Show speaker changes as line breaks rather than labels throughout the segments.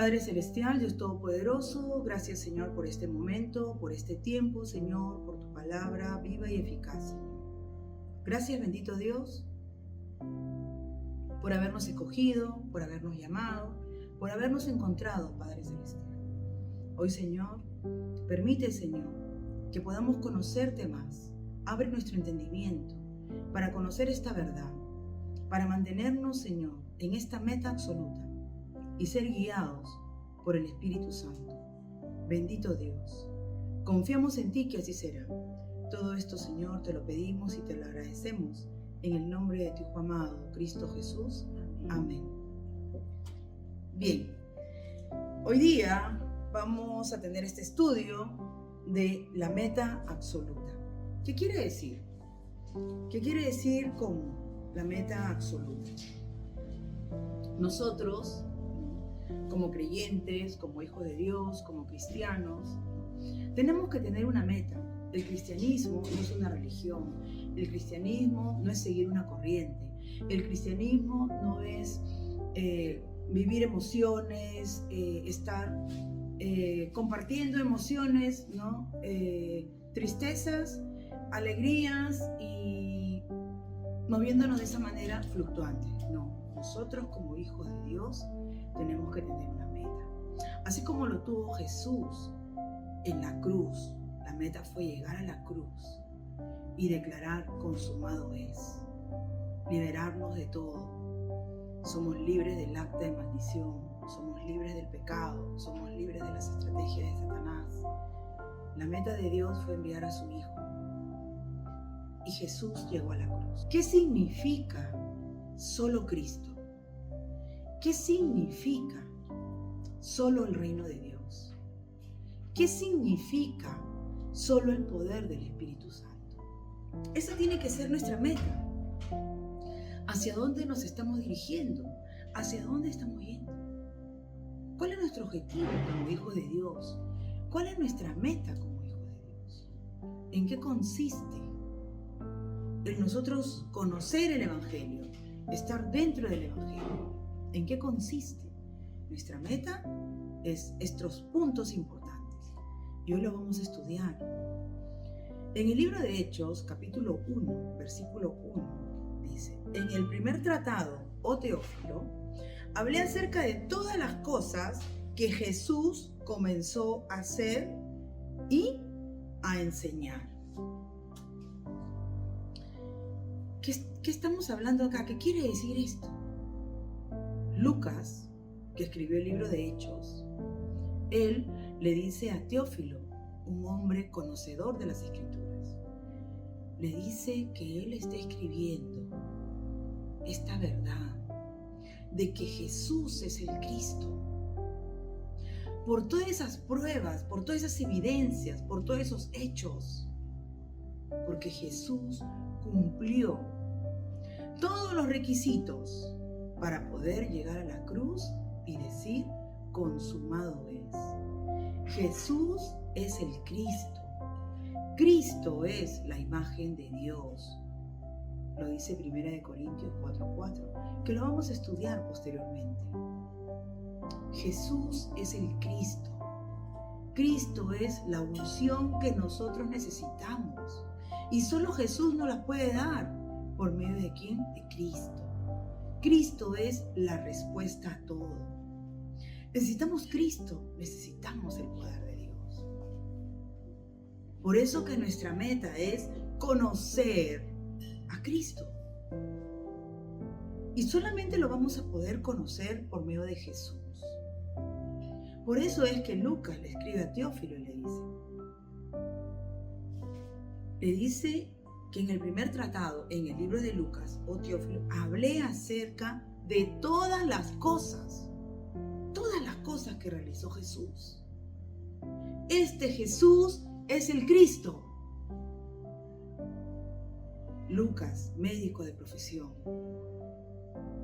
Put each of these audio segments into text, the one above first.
Padre Celestial, Dios Todopoderoso, gracias Señor por este momento, por este tiempo, Señor, por tu palabra viva y eficaz, Señor. Gracias, bendito Dios, por habernos escogido, por habernos llamado, por habernos encontrado, Padre Celestial. Hoy, Señor, permite, Señor, que podamos conocerte más. Abre nuestro entendimiento para conocer esta verdad, para mantenernos, Señor, en esta meta absoluta y ser guiados por el Espíritu Santo. Bendito Dios, confiamos en ti que así será. Todo esto, Señor, te lo pedimos y te lo agradecemos en el nombre de tu Hijo amado, Cristo Jesús. Amén. Bien, hoy día vamos a tener este estudio de la meta absoluta. ¿Qué quiere decir? ¿Qué quiere decir con la meta absoluta? Nosotros, como creyentes, como hijos de Dios, como cristianos, tenemos que tener una meta. El cristianismo no es una religión, el cristianismo no es seguir una corriente, el cristianismo no es vivir emociones, estar compartiendo emociones, ¿no? Tristezas, alegrías y moviéndonos de esa manera fluctuante. No, nosotros como hijos de Dios tenemos que tener una meta. Así como lo tuvo Jesús en la cruz, la meta fue llegar a la cruz y declarar consumado es, liberarnos de todo. Somos libres del acta de maldición, somos libres del pecado, somos libres de las estrategias de Satanás. La meta de Dios fue enviar a su Hijo y Jesús llegó a la cruz. ¿Qué significa solo Cristo? ¿Qué significa solo el reino de Dios? ¿Qué significa solo el poder del Espíritu Santo? Esa tiene que ser nuestra meta. ¿Hacia dónde nos estamos dirigiendo? ¿Hacia dónde estamos yendo? ¿Cuál es nuestro objetivo como hijos de Dios? ¿Cuál es nuestra meta como hijos de Dios? ¿En qué consiste? En nosotros conocer el Evangelio, estar dentro del Evangelio. ¿En qué consiste? Nuestra meta es estos puntos importantes y hoy lo vamos a estudiar. En el libro de Hechos, capítulo 1, versículo 1, dice: en el primer tratado, oh Teófilo, hablé acerca de todas las cosas que Jesús comenzó a hacer y a enseñar. ¿Qué estamos hablando acá? ¿Qué quiere decir esto? Lucas, que escribió el libro de Hechos, él le dice a Teófilo, un hombre conocedor de las Escrituras, le dice que él está escribiendo esta verdad de que Jesús es el Cristo. Por todas esas pruebas, por todas esas evidencias, por todos esos hechos, porque Jesús cumplió todos los requisitos para poder llegar a la cruz y decir: consumado es. Jesús es el Cristo. Cristo es la imagen de Dios. Lo dice 1 Corintios 4:4, que lo vamos a estudiar posteriormente. Jesús es el Cristo. Cristo es la unción que nosotros necesitamos. Y solo Jesús nos la puede dar. ¿Por medio de quién? De Cristo. Cristo es la respuesta a todo. Necesitamos Cristo, necesitamos el poder de Dios. Por eso que nuestra meta es conocer a Cristo. Y solamente lo vamos a poder conocer por medio de Jesús. Por eso es que Lucas le escribe a Teófilo y le dice que en el primer tratado, en el libro de Lucas, oh Teófilo, hablé acerca de todas las cosas que realizó Jesús. Este Jesús es el Cristo. Lucas, médico de profesión,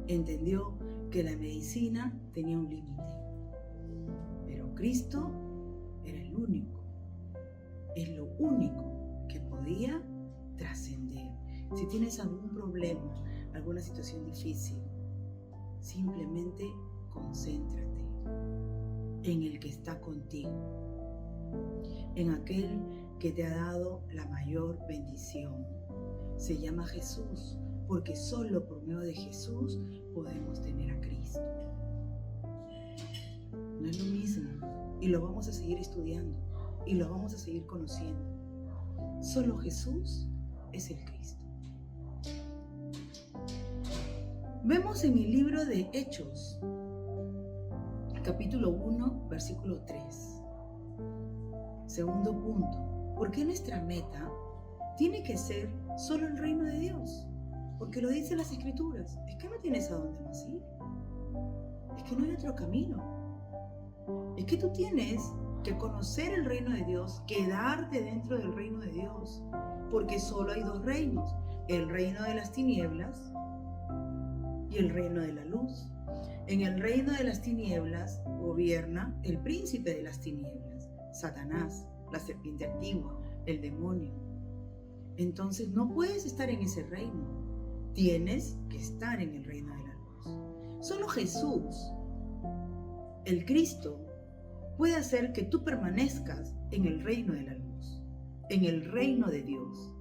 entendió que la medicina tenía un límite, pero Cristo era el único, es lo único que podía trascender. Si tienes algún problema, alguna situación difícil, simplemente concéntrate. en el que está contigo, en aquel que te ha dado la mayor bendición. Se llama Jesús, porque solo por medio de Jesús podemos tener a Cristo. No es lo mismo, y lo vamos a seguir estudiando, y lo vamos a seguir conociendo. Solo Jesús es el Cristo. Vemos en el libro de Hechos, capítulo 1, versículo 3. Segundo punto, ¿por qué nuestra meta tiene que ser solo el reino de Dios? Porque lo dicen las Escrituras. Es que no tienes a dónde más ir. Es que no hay otro camino. Es que tú tienes que conocer el reino de Dios, quedarte dentro del reino de Dios, porque solo hay dos reinos, el reino de las tinieblas y el reino de la luz. En el reino de las tinieblas gobierna el príncipe de las tinieblas, Satanás, la serpiente antigua, el demonio. Entonces no puedes estar en ese reino, tienes que estar en el reino de la luz. Solo Jesús, el Cristo, puede hacer que tú permanezcas en el reino de la luz, en el reino de Dios.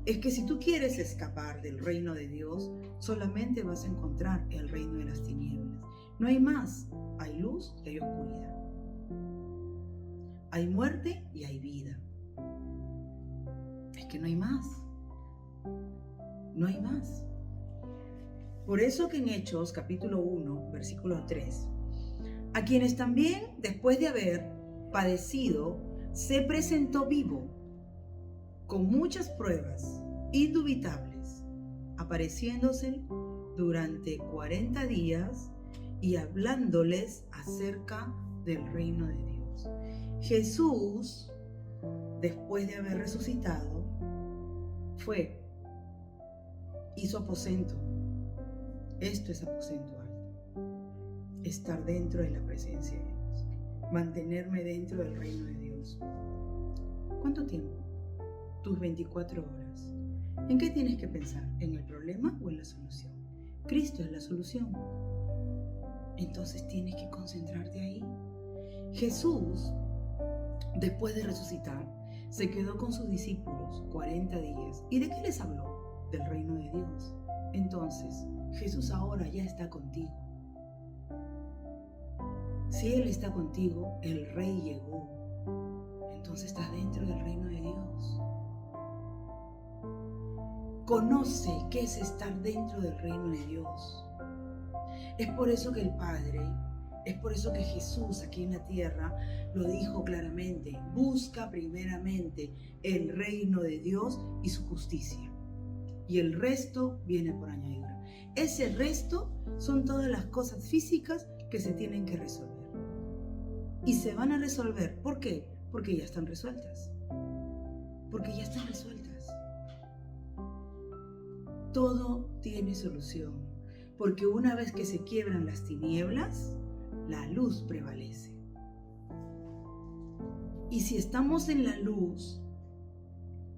Es que si tú quieres escapar del reino de Dios, solamente vas a encontrar el reino de las tinieblas. No hay más, hay luz y hay oscuridad. Hay muerte y hay vida. Es que no hay más. No hay más. Por eso que en Hechos capítulo 1, versículo 3, a quienes también, después de haber padecido, se presentó vivo, con muchas pruebas indubitables, apareciéndose durante 40 días y hablándoles acerca del reino de Dios. Jesús, después de haber resucitado, hizo aposento. Esto es aposento alto. Estar dentro de la presencia de Dios. Mantenerme dentro del reino de Dios. ¿Cuánto tiempo? Tus 24 horas. ¿En qué tienes que pensar? ¿En el problema o en la solución? Cristo es la solución. Entonces tienes que concentrarte ahí. Jesús, después de resucitar, se quedó con sus discípulos 40 días. ¿Y de qué les habló? Del reino de Dios. Entonces, Jesús ahora ya está contigo. Si Él está contigo, el Rey llegó. Entonces estás dentro del reino de Dios. Conoce qué es estar dentro del reino de Dios. Es por eso que el Padre, es por eso que Jesús aquí en la tierra lo dijo claramente: busca primeramente el reino de Dios y su justicia, y el resto viene por añadidura. Ese resto son todas las cosas físicas que se tienen que resolver. Y se van a resolver. ¿Por qué? Porque ya están resueltas. Porque ya están resueltas. Todo tiene solución. Porque una vez que se quiebran las tinieblas, la luz prevalece. Y si estamos en la luz,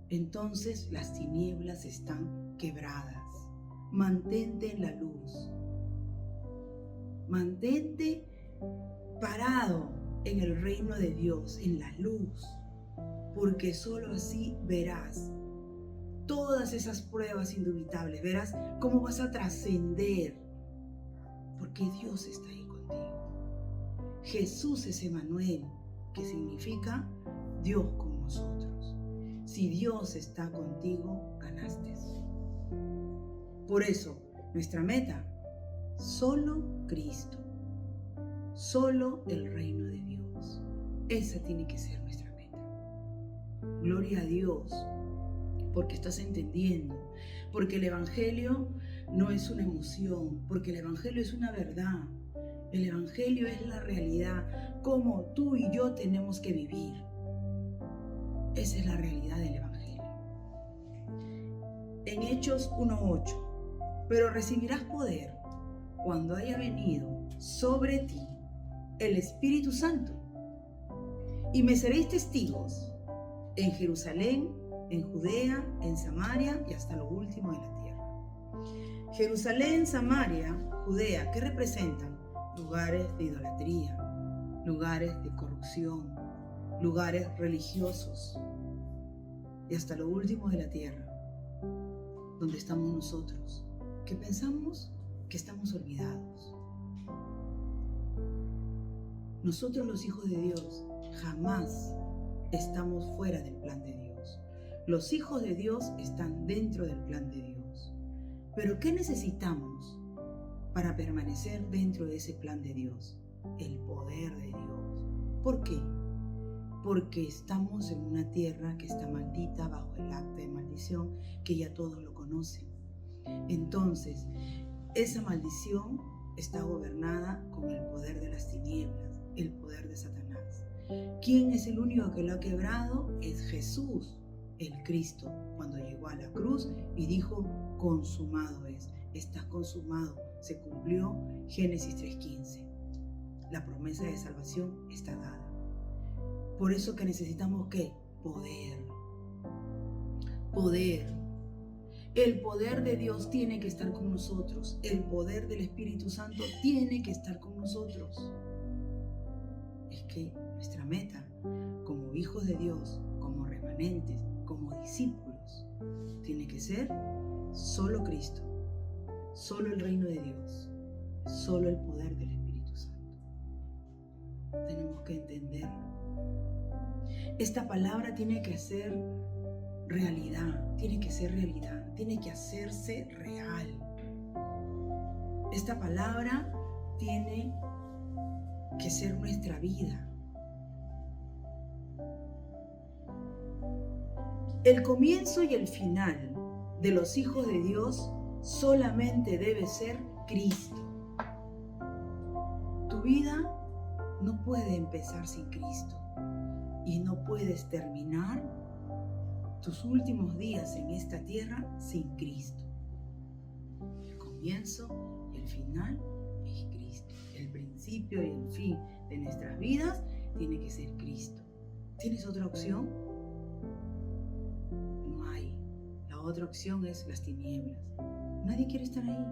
entonces las tinieblas están quebradas. Mantente en la luz. Mantente parado en el reino de Dios, en la luz, porque solo así verás todas esas pruebas indubitables, verás cómo vas a trascender, porque Dios está ahí contigo. Jesús es Emmanuel, que significa Dios con nosotros. Si Dios está contigo, ganaste. Por eso, nuestra meta, solo Cristo, solo el reino de Dios. Esa tiene que ser nuestra meta. Gloria a Dios, porque estás entendiendo, porque el Evangelio no es una emoción, porque el Evangelio es una verdad. El Evangelio es la realidad, como tú y yo tenemos que vivir. Esa es la realidad del Evangelio. En Hechos 1:8, pero recibirás poder cuando haya venido sobre ti el Espíritu Santo, y me seréis testigos en Jerusalén, en Judea, en Samaria y hasta lo último de la tierra. Jerusalén, Samaria, Judea, ¿qué representan? Lugares de idolatría, lugares de corrupción, lugares religiosos y hasta lo último de la tierra, donde estamos nosotros, que pensamos que estamos olvidados. Nosotros los hijos de Dios jamás estamos fuera del plan de Dios. Los hijos de Dios están dentro del plan de Dios. Pero ¿qué necesitamos para permanecer dentro de ese plan de Dios? El poder de Dios. ¿Por qué? Porque estamos en una tierra que está maldita bajo el acta de maldición, que ya todos lo conocen. Entonces, esa maldición está gobernada con el poder de las tinieblas, el poder de Satanás. ¿Quién es el único que lo ha quebrado? Es Jesús, el Cristo, cuando llegó a la cruz y dijo, consumado es, está consumado. Se cumplió Génesis 3:15. La promesa de salvación está dada. Por eso que necesitamos, ¿qué? Poder. Poder. El poder de Dios tiene que estar con nosotros. El poder del Espíritu Santo tiene que estar con nosotros. Es que nuestra meta, como hijos de Dios, como remanentes, como discípulos, tiene que ser solo Cristo, solo el reino de Dios, solo el poder del Espíritu Santo. Tenemos que entenderlo. Esta palabra tiene que ser realidad, tiene que ser realidad, tiene que hacerse real. Esta palabra tiene que ser nuestra vida. El comienzo y el final de los hijos de Dios solamente debe ser Cristo. Tu vida no puede empezar sin Cristo y no puedes terminar tus últimos días en esta tierra sin Cristo. El comienzo y el final es Cristo. El principio y el fin de nuestras vidas tiene que ser Cristo. ¿Tienes otra opción? No hay. La otra opción es las tinieblas. Nadie quiere estar ahí.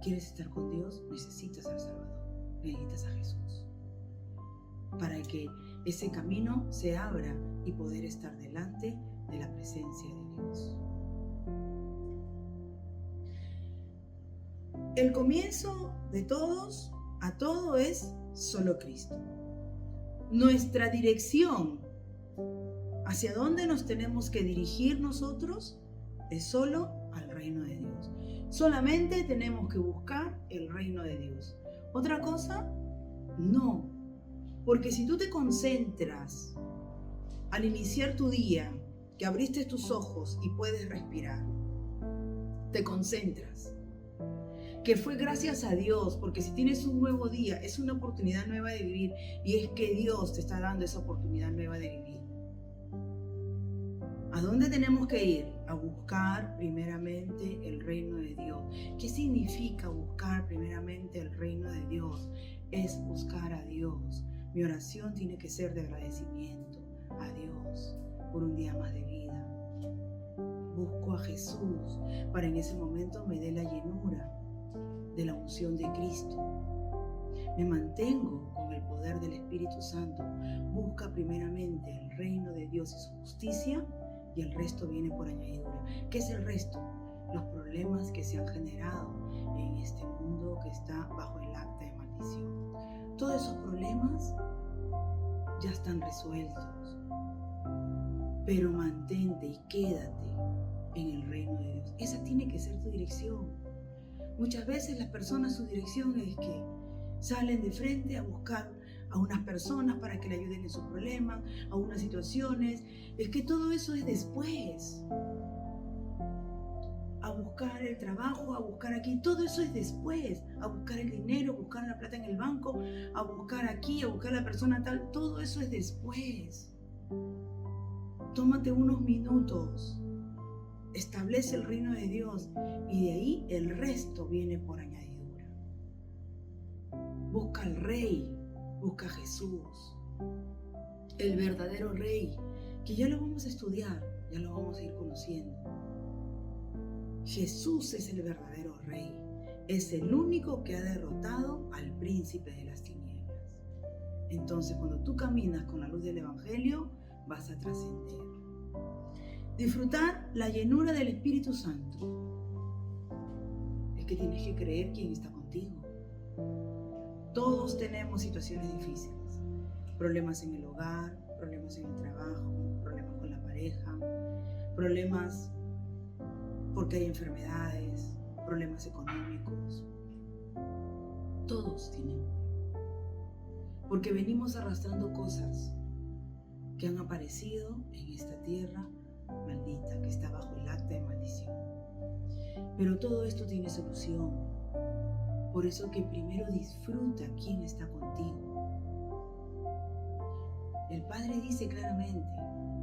¿Quieres estar con Dios? Necesitas al Salvador. Necesitas a Jesús. Para que ese camino se abra y poder estar delante de la presencia de Dios. El comienzo de todos, a todo es solo Cristo. Nuestra dirección, hacia dónde nos tenemos que dirigir nosotros, es solo al reino de Dios. Solamente tenemos que buscar el reino de Dios. ¿Otra cosa? No. Porque si tú te concentras al iniciar tu día, que abriste tus ojos y puedes respirar, te concentras, que fue gracias a Dios, porque si tienes un nuevo día, es una oportunidad nueva de vivir, y es que Dios te está dando esa oportunidad nueva de vivir. ¿A dónde tenemos que ir? A buscar primeramente el reino de Dios. ¿Qué significa buscar primeramente el reino de Dios? Es buscar a Dios. Mi oración tiene que ser de agradecimiento a Dios por un día más de vida. Busco a Jesús para en ese momento me dé la llenura de la unción de Cristo. Me mantengo con el poder del Espíritu Santo. Busca primeramente el reino de Dios y su justicia, y el resto viene por añadidura. ¿Qué es el resto? Los problemas que se han generado en este mundo que está bajo el acta de maldición. Todos esos problemas ya están resueltos, pero mantente y quédate en el reino de Dios. Esa tiene que ser tu dirección. Muchas veces las personas, su dirección es que salen de frente a buscar a unas personas para que le ayuden en sus problemas, a unas situaciones. Es que todo eso es después. A buscar el trabajo, a buscar aquí, todo eso es después. A buscar el dinero, buscar la plata en el banco, a buscar aquí, a buscar la persona tal, todo eso es después. Tómate unos minutos, establece el reino de Dios y de ahí el resto viene por añadidura. Busca al Rey, busca a Jesús, el verdadero Rey, que ya lo vamos a estudiar, ya lo vamos a ir conociendo. Jesús es el verdadero Rey, es el único que ha derrotado al príncipe de las tinieblas. Entonces, cuando tú caminas con la luz del Evangelio, vas a trascender. Disfrutar la llenura del Espíritu Santo. Es que tienes que creer quién está contigo. Todos tenemos situaciones difíciles. Problemas en el hogar, problemas en el trabajo, problemas con la pareja, problemas porque hay enfermedades, problemas económicos. Todos tienen. Porque venimos arrastrando cosas que han aparecido en esta tierra maldita, que está bajo el acta de maldición. Pero todo esto tiene solución. Por eso que primero disfruta quién está contigo. El Padre dice claramente,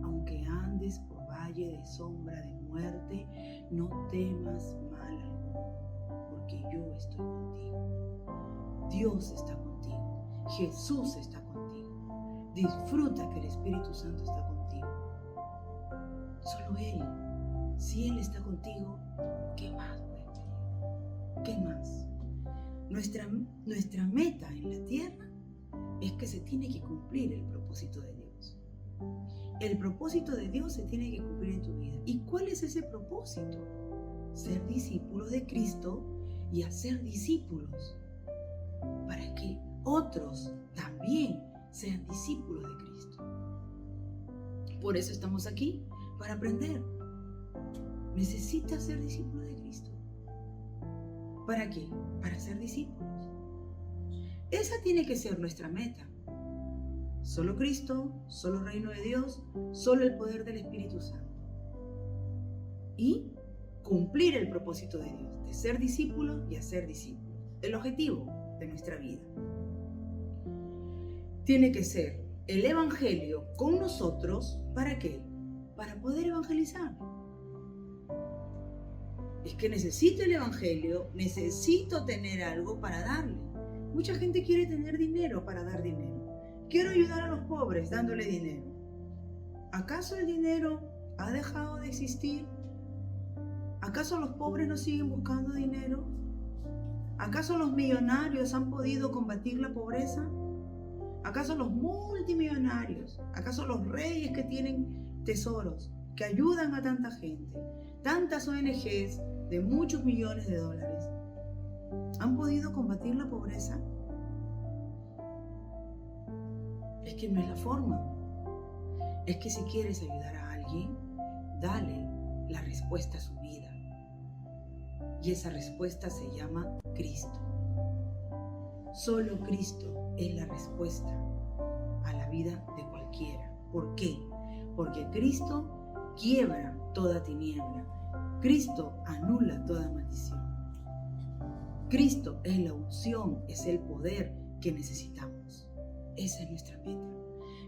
aunque andes por valle de sombra de muerte, no temas mal alguno, porque yo estoy contigo. Dios está contigo. Jesús está contigo. Disfruta que el Espíritu Santo está contigo. Solo Él. Si Él está contigo, ¿qué más puedes pedir? ¿Qué más? Nuestra meta en la tierra es que se tiene que cumplir el propósito de Dios. El propósito de Dios se tiene que cumplir en tu vida. ¿Y cuál es ese propósito? Ser discípulos de Cristo y hacer discípulos para que otros también sean discípulos de Cristo. Por eso estamos aquí, para aprender. Necesitas ser discípulo de Cristo. ¿Para qué? Para ser discípulos. Esa tiene que ser nuestra meta. Solo Cristo, solo el reino de Dios, solo el poder del Espíritu Santo. Y cumplir el propósito de Dios, de ser discípulos y hacer discípulos. El objetivo de nuestra vida. Tiene que ser el Evangelio con nosotros, ¿para qué? Para poder evangelizar. Es que necesito el Evangelio, necesito tener algo para darle. Mucha gente quiere tener dinero para dar dinero. Quiero ayudar a los pobres dándole dinero. ¿Acaso el dinero ha dejado de existir? ¿Acaso los pobres no siguen buscando dinero? ¿Acaso los millonarios han podido combatir la pobreza? ¿Acaso los multimillonarios? ¿Acaso los reyes que tienen tesoros, que ayudan a tanta gente? Tantas ONGs de muchos millones de dólares, ¿han podido combatir la pobreza? Es que no es la forma. Es que si quieres ayudar a alguien, dale la respuesta a su vida. Y esa respuesta se llama Cristo. Solo Cristo es la respuesta a la vida de cualquiera. ¿Por qué? Porque Cristo quiebra toda tiniebla. Cristo anula toda maldición. Cristo es la unción, es el poder que necesitamos. Esa es nuestra meta.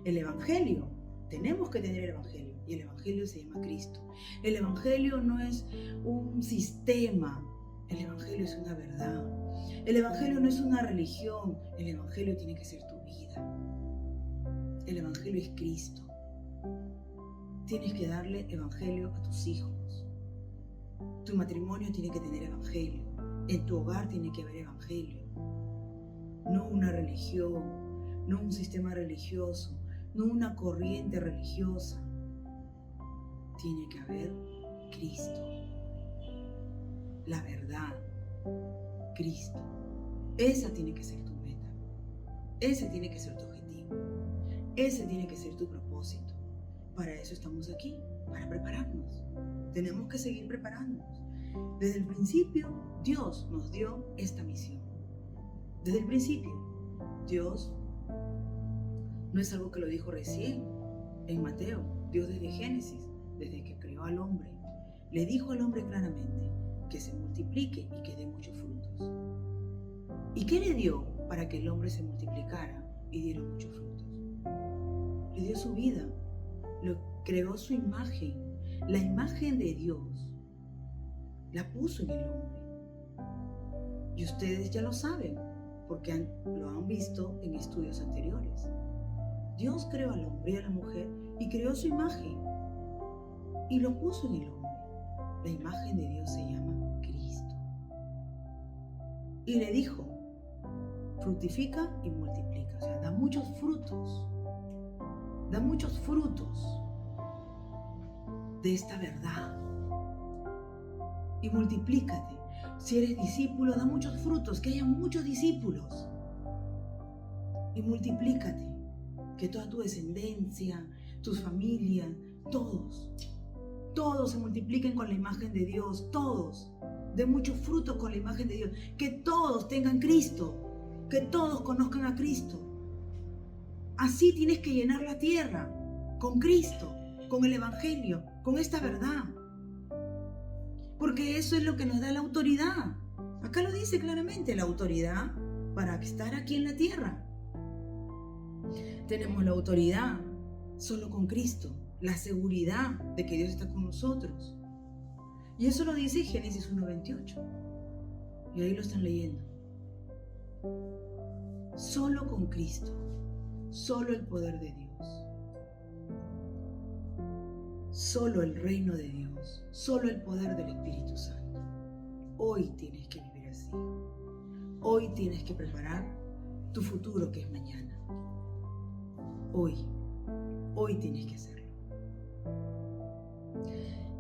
El Evangelio, tenemos que tener el Evangelio. Y el Evangelio se llama Cristo. El Evangelio no es un sistema. El Evangelio es una verdad. El Evangelio no es una religión. El Evangelio tiene que ser tu vida. El Evangelio es Cristo. Tienes que darle Evangelio a tus hijos. Tu matrimonio tiene que tener Evangelio. En tu hogar tiene que haber Evangelio. No una religión, no un sistema religioso, no una corriente religiosa. Tiene que haber Cristo. La verdad. Cristo. Esa tiene que ser tu meta. Ese tiene que ser tu objetivo. Ese tiene que ser tu propósito. Para eso estamos aquí, para prepararnos. Tenemos que seguir preparándonos. Desde el principio, Dios nos dio esta misión. Desde el principio, Dios no es algo que lo dijo recién en Mateo. Dios desde Génesis, desde que creó al hombre, le dijo al hombre claramente que se multiplique y que dé muchos frutos. ¿Y qué le dio para que el hombre se multiplicara y diera muchos frutos? Le dio su vida, lo creó su imagen, la imagen de Dios, la puso en el hombre. Y ustedes ya lo saben, porque lo han visto en estudios anteriores. Dios creó al hombre y a la mujer y creó su imagen y lo puso en el hombre. La imagen de Dios se llama Cristo. Y le dijo, fructifica y multiplica. O sea, da muchos frutos. Da muchos frutos de esta verdad. Y multiplícate. Si eres discípulo, da muchos frutos, que haya muchos discípulos. Y multiplícate. Que toda tu descendencia, tus familias, todos se multipliquen con la imagen de Dios, todos. Den muchos frutos con la imagen de Dios. Que todos tengan Cristo, que todos conozcan a Cristo. Así tienes que llenar la tierra, con Cristo, con el Evangelio, con esta verdad. Porque eso es lo que nos da la autoridad. Acá lo dice claramente, la autoridad para estar aquí en la tierra. Tenemos la autoridad solo con Cristo, la seguridad de que Dios está con nosotros. Y eso lo dice Génesis 1:28. Y ahí lo están leyendo. Solo con Cristo, solo el poder de Dios, solo el reino de Dios, solo el poder del Espíritu Santo. Hoy tienes que vivir así. Hoy tienes que preparar tu futuro, que es mañana. Hoy tienes que hacerlo.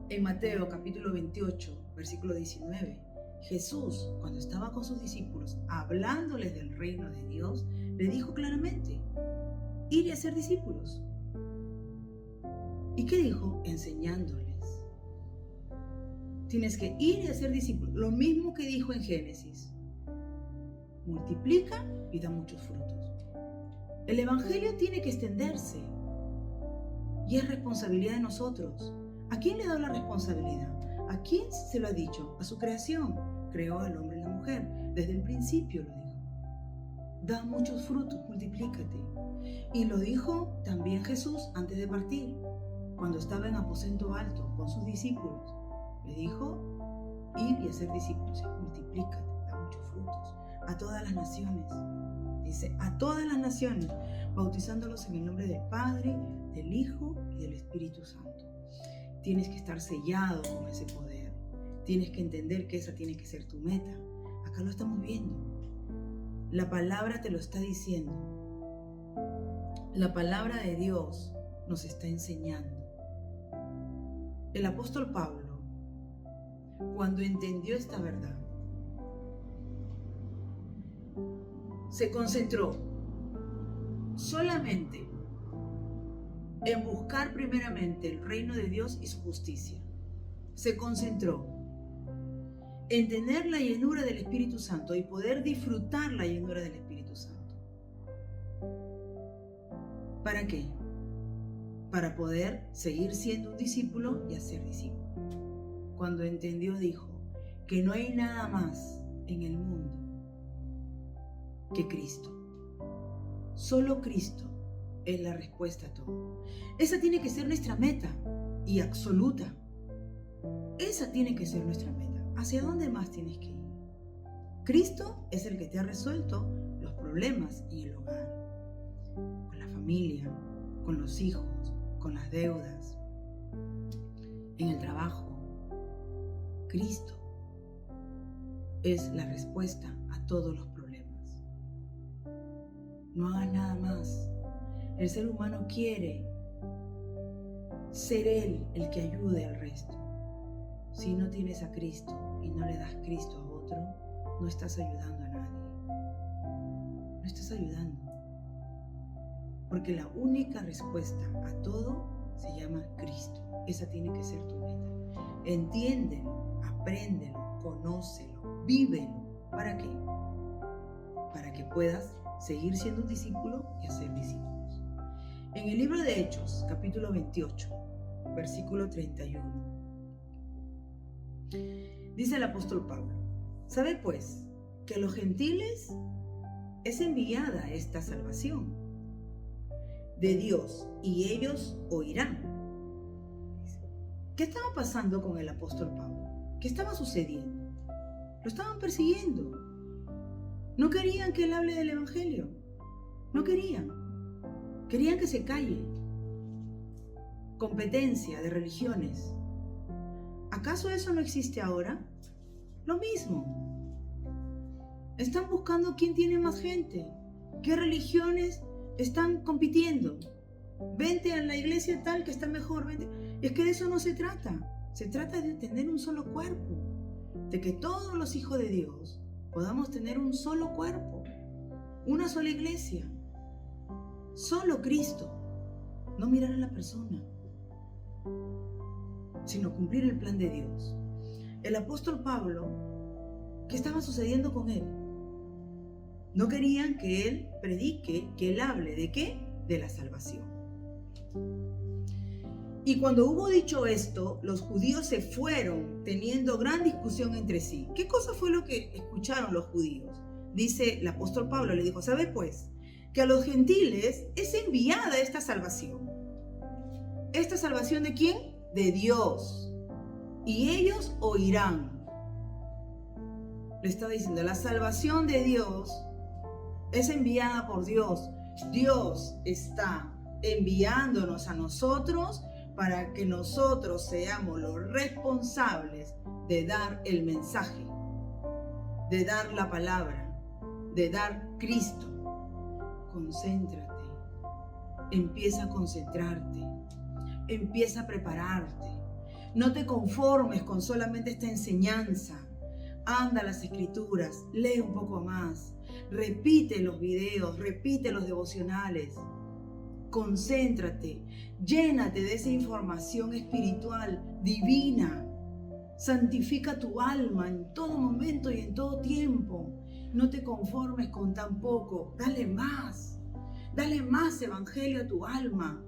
En Mateo capítulo 28, versículo 19, Jesús, cuando estaba con sus discípulos, hablándoles del reino de Dios, le dijo claramente: ir y hacer discípulos. ¿Y qué dijo? Enseñándoles. Tienes que ir y hacer discípulos. Lo mismo que dijo en Génesis. Multiplica y da muchos frutos. El Evangelio tiene que extenderse. Y es responsabilidad de nosotros. ¿A quién le da la responsabilidad? ¿A quién se lo ha dicho? A su creación. Creó al hombre y la mujer. Desde el principio lo dijo. Da muchos frutos, multiplícate. Y lo dijo también Jesús antes de partir. Cuando estaba en aposento alto con sus discípulos. Le dijo: ir y hacer discípulos. Multiplícate, da muchos frutos. A todas las naciones. Dice: a todas las naciones, bautizándolos en el nombre del Padre, del Hijo y del Espíritu Santo. Tienes que estar sellado con ese poder. Tienes que entender que esa tiene que ser tu meta. Acá lo estamos viendo. La palabra te lo está diciendo. La palabra de Dios nos está enseñando. El apóstol Pablo, cuando entendió esta verdad, se concentró solamente en buscar primeramente el reino de Dios y su justicia. Se concentró en tener la llenura del Espíritu Santo y poder disfrutar la llenura del Espíritu Santo. ¿Para qué? Para poder seguir siendo un discípulo y hacer discípulo. Cuando entendió, dijo que no hay nada más en el mundo que Cristo. Solo Cristo es la respuesta a todo. Esa tiene que ser nuestra meta y absoluta. Esa tiene que ser nuestra meta. ¿Hacia dónde más tienes que ir? Cristo es el que te ha resuelto los problemas en el hogar, con la familia, con los hijos, con las deudas, en el trabajo. Cristo es la respuesta a todos los problemas. No hagas nada más. El ser humano quiere ser él el que ayude al resto. Si no tienes a Cristo y no le das Cristo a otro, no estás ayudando a nadie. No estás ayudando. Porque la única respuesta a todo se llama Cristo. Esa tiene que ser tu meta. Entiéndelo, apréndelo, conócelo, vívelo. ¿Para qué? Para que puedas seguir siendo un discípulo y hacer discípulos. En el libro de Hechos, capítulo 28, versículo 31, dice el apóstol Pablo: ¿sabe pues que a los gentiles es enviada esta salvación de Dios y ellos oirán? ¿Qué estaba pasando con el apóstol Pablo? ¿Qué estaba sucediendo? Lo estaban persiguiendo. No querían que él hable del evangelio. No querían. Querían que se calle. Competencia de religiones. ¿Acaso eso no existe ahora? Lo mismo. Están buscando quién tiene más gente, qué religiones están compitiendo. Vente a la iglesia tal que está mejor, vente. Es que de eso no se trata. Se trata de tener un solo cuerpo, de que todos los hijos de Dios podamos tener un solo cuerpo, una sola iglesia, solo Cristo. No mirar a la persona, sino cumplir el plan de Dios. El apóstol Pablo, ¿qué estaba sucediendo con él? No querían que él predique, que él hable ¿de qué? De la salvación. Y cuando hubo dicho esto, los judíos se fueron teniendo gran discusión entre sí. ¿Qué cosa fue lo que escucharon los judíos? Dice el apóstol Pablo, le dijo, ¿sabe pues? Que a los gentiles es enviada esta salvación. ¿Esta salvación de quién? De Dios. Y ellos oirán. Le estaba diciendo, la salvación de Dios es enviada por Dios. Dios está enviándonos a nosotros para que nosotros seamos los responsables de dar el mensaje, de dar la palabra, de dar Cristo. Concéntrate, empieza a concentrarte, empieza a prepararte. No te conformes con solamente esta enseñanza. Anda a las escrituras, lee un poco más, repite los videos, repite los devocionales. Concéntrate, llénate de esa información espiritual, divina. Santifica tu alma en todo momento y en todo tiempo. No te conformes con tan poco, dale más evangelio a tu alma.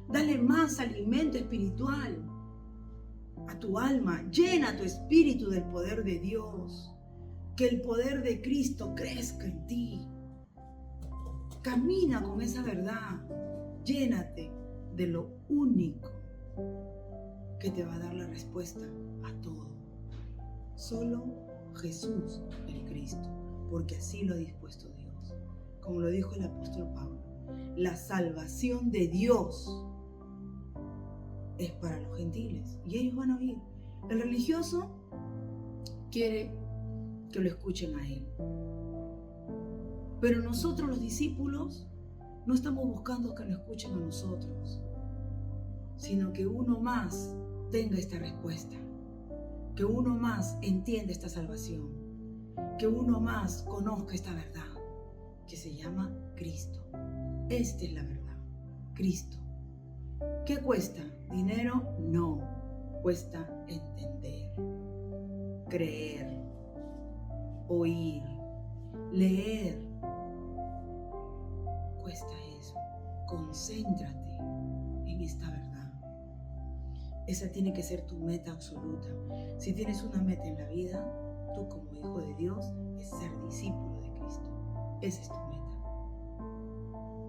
Dale más alimento espiritual a tu alma. Llena tu espíritu del poder de Dios. Que el poder de Cristo crezca en ti. Camina con esa verdad. Llénate de lo único que te va a dar la respuesta a todo. Solo Jesús el Cristo, porque así lo ha dispuesto Dios. Como lo dijo el apóstol Pablo, la salvación de Dios es para los gentiles y ellos van a oír. El religioso quiere que lo escuchen a él. Pero nosotros los discípulos no estamos buscando que lo escuchen a nosotros, sino que uno más tenga esta respuesta, que uno más entienda esta salvación, que uno más conozca esta verdad, que se llama Cristo. Esta es la verdad, Cristo. ¿Qué cuesta? ¿Dinero? No, cuesta entender, creer, oír, leer. Cuesta eso. Concéntrate en esta verdad. Esa tiene que ser tu meta absoluta. Si tienes una meta en la vida, tú como hijo de Dios, es ser discípulo de Cristo. Esa es tu meta.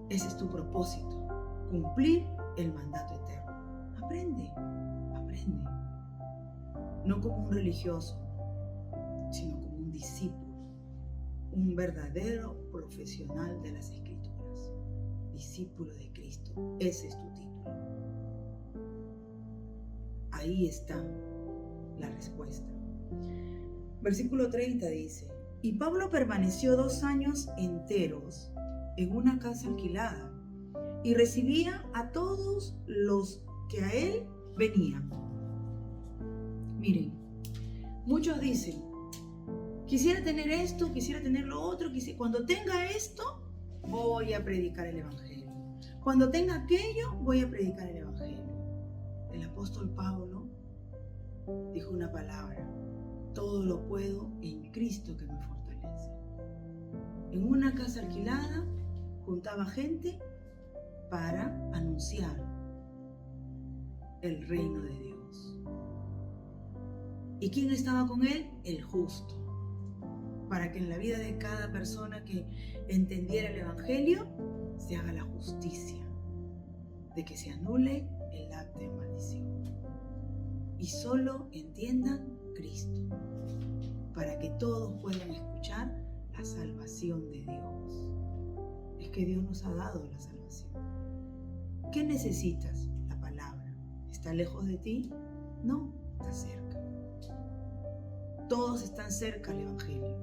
Ese es tu propósito. Cumplir el mandato eterno. Aprende, aprende. No como un religioso, sino como un discípulo. Un verdadero profesional de las Escrituras. Discípulo de Cristo. Ese es tu título. Ahí está la respuesta. Versículo 30 dice, y Pablo permaneció 2 años enteros en una casa alquilada y recibía a todos los que a él venían. Miren, muchos dicen, quisiera tener esto, quisiera tener lo otro, cuando tenga esto, voy a predicar el evangelio. Cuando tenga aquello, voy a predicar el evangelio. El apóstol Pablo dijo una palabra, todo lo puedo en Cristo que me fortalece. En una casa alquilada, juntaba gente para anunciar el reino de Dios. ¿Y quién estaba con él? El justo. Para que en la vida de cada persona que entendiera el evangelio, se haga la justicia, de que se anule el acta de maldición. Y solo entiendan Cristo, para que todos puedan escuchar la salvación de Dios. Es que Dios nos ha dado la salvación. ¿Qué necesitas? La palabra. ¿Está lejos de ti? No, está cerca. Todos están cerca al evangelio.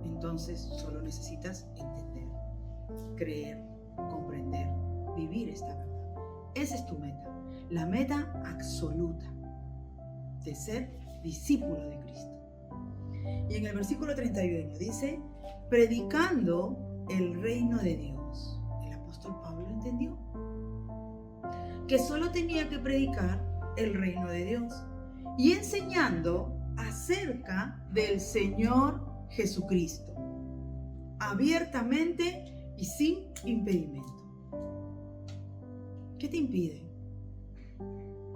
entonces solo necesitas entender, creer, comprender, vivir esta verdad. Esa es tu meta, la meta absoluta de ser discípulo de Cristo. Y en el versículo 31 dice, predicando el reino de Dios. El apóstol Pablo entendió que solo tenía que predicar el reino de Dios y enseñando acerca del Señor Jesucristo, abiertamente y sin impedimento. ¿Qué te impide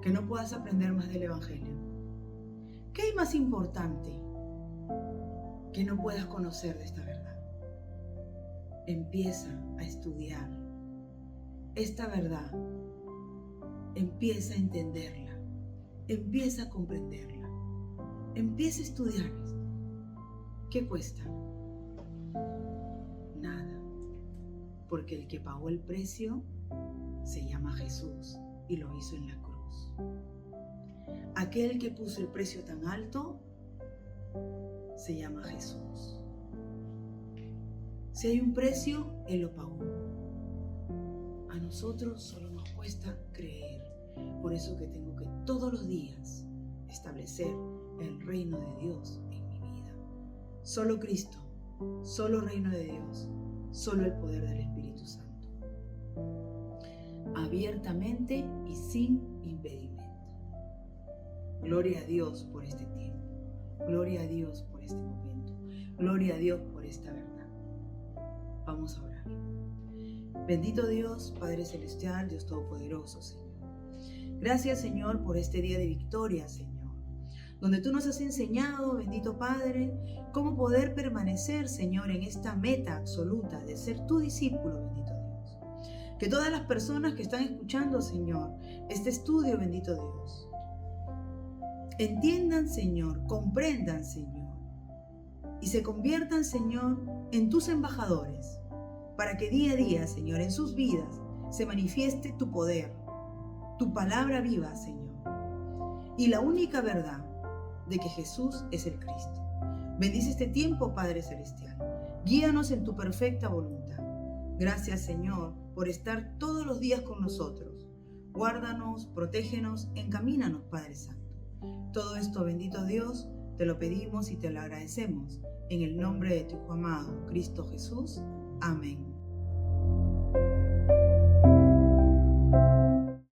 que no puedas aprender más del Evangelio? ¿Qué hay más importante que no puedas conocer de esta verdad? Empieza a estudiar esta verdad, empieza a entenderla, empieza a comprenderla, empieza a estudiar. ¿Qué cuesta? Nada, porque el que pagó el precio se llama Jesús y lo hizo en la cruz. Aquel que puso el precio tan alto se llama Jesús. Si hay un precio, Él lo pagó. A nosotros solo nos cuesta creer. Por eso que tengo que todos los días establecer el reino de Dios en mi vida. Solo Cristo, solo reino de Dios, solo el poder del Espíritu Santo. Abiertamente y sin impedimento. Gloria a Dios por este tiempo. Gloria a Dios por este momento. Gloria a Dios por esta verdad. Vamos a orar. Bendito Dios, Padre Celestial, Dios Todopoderoso, Señor. Gracias, Señor, por este día de victoria, Señor, donde tú nos has enseñado, bendito Padre, cómo poder permanecer, Señor, en esta meta absoluta de ser tu discípulo, bendito Dios. Que todas las personas que están escuchando, Señor, este estudio, bendito Dios, entiendan, Señor, comprendan, Señor, y se conviertan, Señor, en tus embajadores, para que día a día, Señor, en sus vidas se manifieste tu poder, tu palabra viva, Señor, y la única verdad de que Jesús es el Cristo. Bendice este tiempo, Padre Celestial. Guíanos en tu perfecta voluntad. Gracias, Señor, por estar todos los días con nosotros. Guárdanos, protégenos, encamínanos, Padre Santo. Todo esto, bendito Dios, te lo pedimos y te lo agradecemos. En el nombre de tu Hijo amado, Cristo Jesús. Amén.